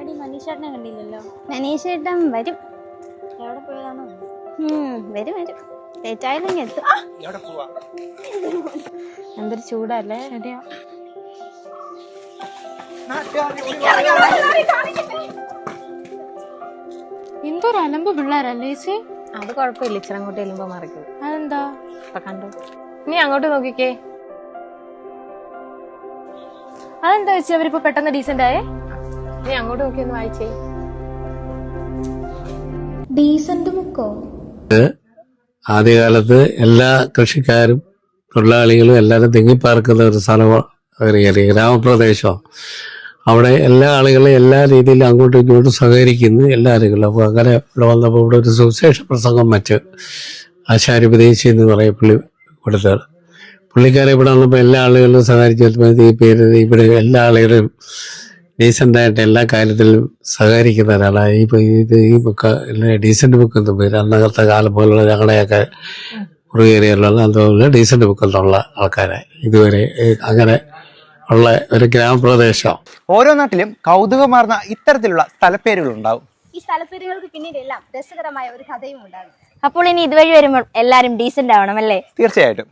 അടി മനീഷേട്ടനെ കണ്ടില്ലല്ലോ. മനീഷേട്ടൻ വരും. എവിടെ പോയതാണോ? വരും വരും. ലേറ്റായാലും എത്തും. എന്തൊരു ചൂടല്ലേ. ശരിയാ. എന്തൊരു അലമ്പ് പിള്ളേരല്ലേ ചേച്ചി. അത് കുഴപ്പമില്ല, ഇച്ചിരി അങ്ങോട്ട് ചെല്ലുമ്പോ മറിക്കും. അതെന്താ? ഇപ്പൊ കണ്ടു. നീ അങ്ങോട്ട് നോക്കിക്കേ. അതെന്താ ചേച്ചി അവരിപ്പോ പെട്ടെന്ന് ഡീസന്റ് ആയേ? നീ അങ്ങോട്ട് നോക്കി ഒന്ന് വായിച്ചേ. ഡീസന്റ് മുക്കോ? ആദ്യകാലത്ത് എല്ലാ കൃഷിക്കാരും തൊഴിലാളികളും എല്ലാവരും തിങ്ങിപ്പാർക്കുന്ന ഒരു സ്ഥലമാണ്, ഒരു ഗ്രാമപ്രദേശമാണ്. അവിടെ എല്ലാ ആളുകളും എല്ലാ രീതിയിലും അങ്ങോട്ടും ഇങ്ങോട്ടും സഹകരിക്കുന്നു എല്ലാ ആളുകളും. അപ്പോൾ അങ്ങനെ ഇവിടെ വന്നപ്പോൾ ഇവിടെ ഒരു സുവിശേഷ പ്രസംഗം മറ്റ് ആശാരി ഉപദേശി എന്ന് പറയും പുള്ളി കൊടുത്തത്. പുള്ളിക്കാരെ ഇവിടെ വന്നപ്പോൾ എല്ലാ ആളുകളും സഹകരിച്ചു. ഈ പേര് ഇവിടെ എല്ലാ ആളുകളും ഡീസൻ്റായിട്ട് എല്ലാ കാര്യത്തിലും സഹകരിക്കുന്ന ഒരാളാണ്. ഈ ബുക്ക് ഡീസൻറ്റ് ബുക്ക് എന്ന് പേര്. അന്നത്തെ കാലം പോലുള്ള ഞങ്ങളുടെയൊക്കെ മുറിയേറിയുള്ള അതുപോലെ ഡീസൻറ്റ് ബുക്ക് എന്നുള്ള ആൾക്കാരെ ഇതുവരെ അങ്ങനെ ഉള്ള ഒരു ഗ്രാമപ്രദേശം. ഓരോ നാട്ടിലും കൗതുകമാർന്ന ഇത്തരത്തിലുള്ള സ്ഥലപ്പേരുകൾ ഉണ്ടാവും. ഈ സ്ഥലപ്പേരുകൾക്ക് പിന്നീടെല്ലാം രസകരമായ ഒരു കഥയും ഉണ്ടാകും. അപ്പോൾ ഇനി ഇതുവഴി വരുമ്പോൾ എല്ലാരും ഡീസന്റ് ആവണം അല്ലേ? തീർച്ചയായിട്ടും.